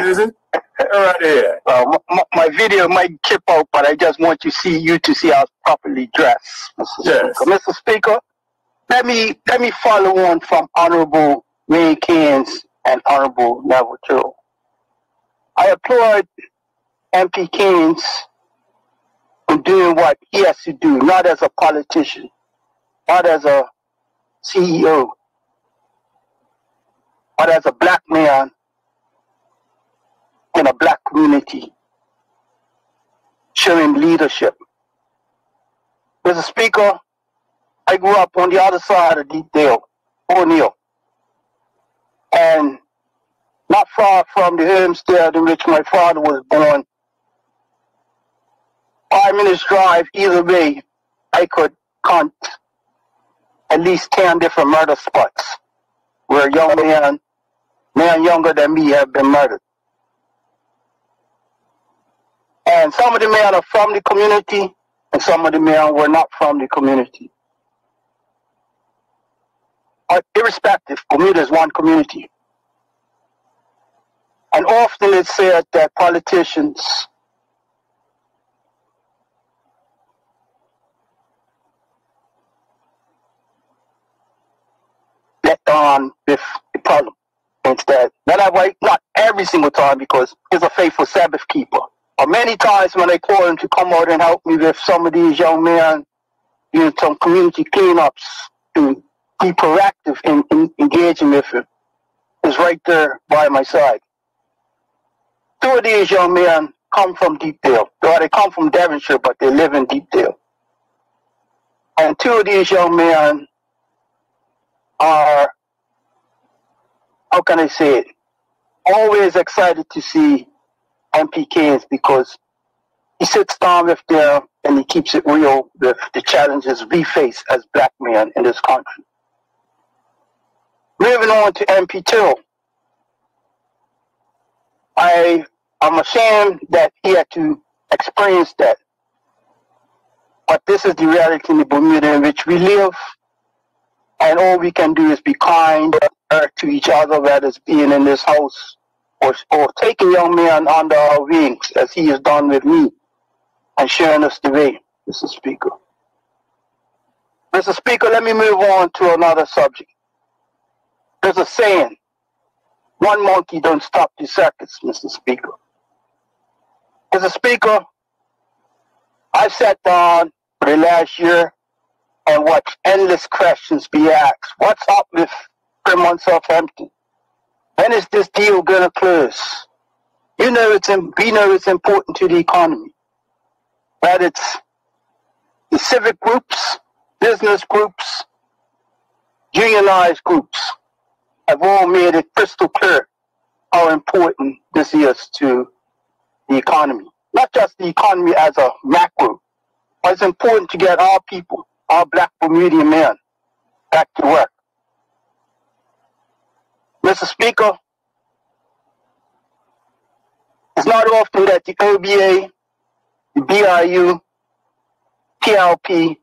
is it? Right here. My video might chip out, but I just want you to see us properly dressed, Mr. Yes. Speaker. Mr. Speaker, let me follow on from Honorable Ray Keynes and Honorable Neville Turo. I applaud MP Keynes for doing what he has to do, not as a politician, not as a CEO, but as a black man in a black community, showing leadership. Mr. Speaker, I grew up on the other side of Deepdale, O'Neill, and not far from the homestead in which my father was born. 5 minutes drive either way, I could count at least 10 different murder spots where a young man younger than me have been murdered. And some of the men are from the community, and some of the men were not from the community. But irrespective, Bermuda is one community. And often it's said that politicians let on with the problem instead. Not every single time, because he's a faithful Sabbath keeper. But many times when I call him to come out and help me with some of these young men, doing some community cleanups, to be proactive in engaging with him, is right there by my side. 2 of these young men come from Deepdale. They come from Devonshire, but they live in Deepdale. And 2 of these young men are, how can I say it, always excited to see MP Keynes, because he sits down with them and he keeps it real with the challenges we face as black men in this country. Moving on to MP Turo. I'm ashamed that he had to experience that. But this is the reality in Bermuda in which we live. And all we can do is be kind to each other, whether it's being in this house or taking young men under our wings, as he has done with me, and showing us the way, Mr. Speaker. Mr. Speaker, let me move on to another subject. There's a saying, one monkey don't stop the circus, Mr. Speaker. Mr. Speaker, I sat down for the last year and watched endless questions be asked. What's up with Fairmont, Southampton? When is this deal going to close? We know it's important to the economy. But it's the civic groups, business groups, unionized groups have all made it crystal clear how important this is to the economy. Not just the economy as a macro, but it's important to get our people, our black Bermudian men, back to work. Mr. Speaker, it's not often that the OBA, the BIU, PLP,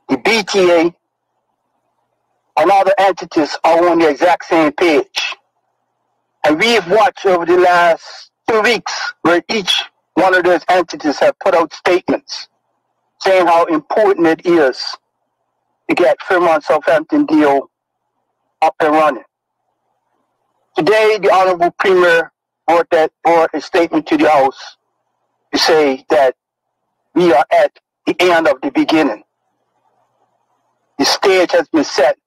the BTA, and other entities are on the exact same page. And we've watched over the last 2 weeks where each one of those entities have put out statements saying how important it is to get Fairmont Southampton deal up and running. Today, the Honorable Premier brought a statement to the House to say that we are at the end of the beginning. The stage has been set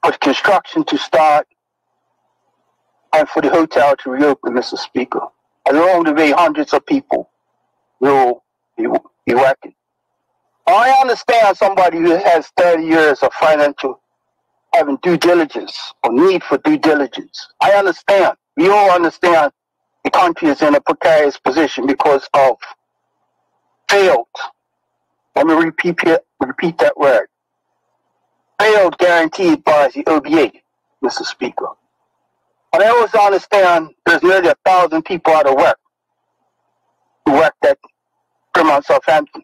for the construction to start and for the hotel to reopen, Mr. Speaker. Along the way, hundreds of people will be working. I understand somebody who has 30 years of financial having due diligence or need for due diligence. I understand. We all understand the country is in a precarious position because of failed. Let me repeat that word. Failed guaranteed by the OBA, Mr. Speaker. But I also understand there's nearly 1,000 people out of work who worked at Fairmont Southampton.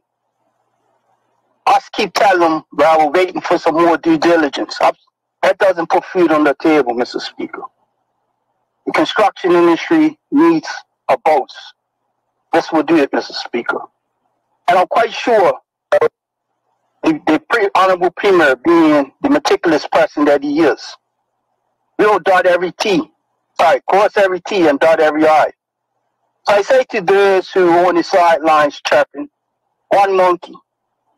Us keep telling them, well, we're waiting for some more due diligence. That doesn't put food on the table, Mr. Speaker. The construction industry needs a boat. This will do it, Mr. Speaker. And I'm quite sure the Honorable Premier, being the meticulous person that he is, will dot every T. Sorry, cross every T and dot every I. So I say to those who are on the sidelines chirping, one monkey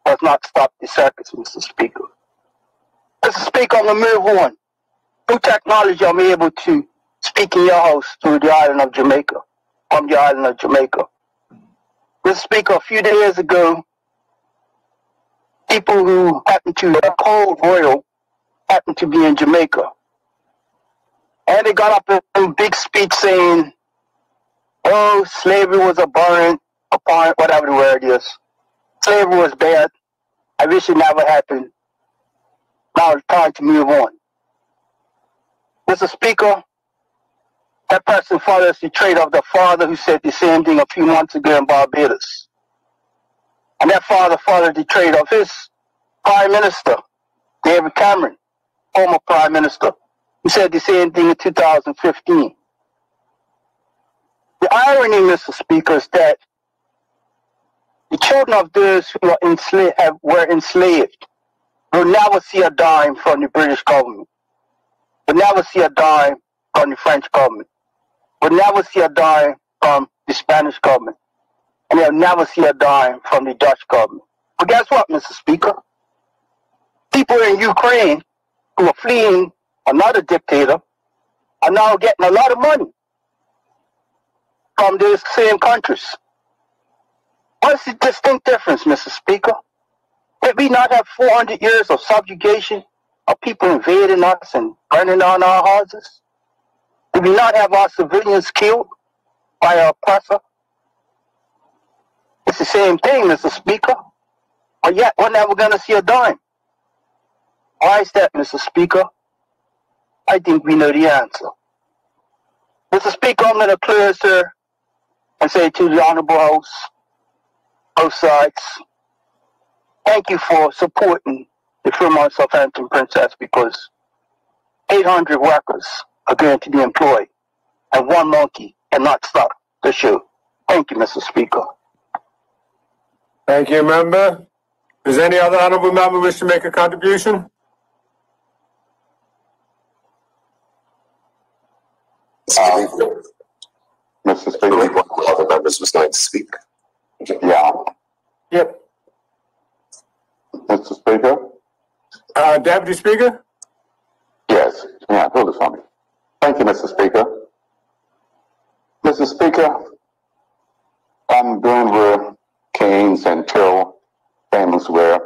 does not stop the circus, Mr. Speaker. Mr. Speaker, I'm going to move on. Through technology, I'm able to speak in your house through the island of Jamaica, from the island of Jamaica. Mr. Speaker, a few days ago, people who happened to Cold Royal happened to be in Jamaica. And they got up in a big speech saying, oh, slavery was abhorrent, whatever the word is. Slavery was bad. I wish it never happened. Now it's time to move on. Mr. Speaker, that person follows the trait of the father who said the same thing a few months ago in Barbados. And that father followed the trait of his Prime Minister, David Cameron, former Prime Minister, who said the same thing in 2015. The irony, Mr. Speaker, is that the children of those who were enslaved will never see a dime from the British government, will never see a dime from the French government, will never see a dime from the Spanish government, and they'll never see a dime from the Dutch government. But guess what, Mr. Speaker? People in Ukraine who are fleeing another dictator are now getting a lot of money from those same countries. What's the distinct difference, Mr. Speaker? Did we not have 400 years of subjugation, of people invading us and burning down our houses? Did we not have our civilians killed by our oppressor? It's the same thing, Mr. Speaker. But yet, we're never going to see a dime. Why is that, Mr. Speaker? I think we know the answer. Mr. Speaker, I'm going to close here and say to the Honorable House, both sides, thank you for supporting the Fairmont Southampton Princess, because 800 workers are going to be employed and one monkey cannot stop the show. Thank you, Mr. Speaker. Thank you, member. Does any other honorable member wish to make a contribution? Mr. Speaker, one of the other members was going to speak. Yeah. Yep. Mr. Speaker? Deputy Speaker? Yes. Yeah, hold it for me. Thank you, Mr. Speaker. Mr. Speaker, I'm doing where Keynes and Till famous were.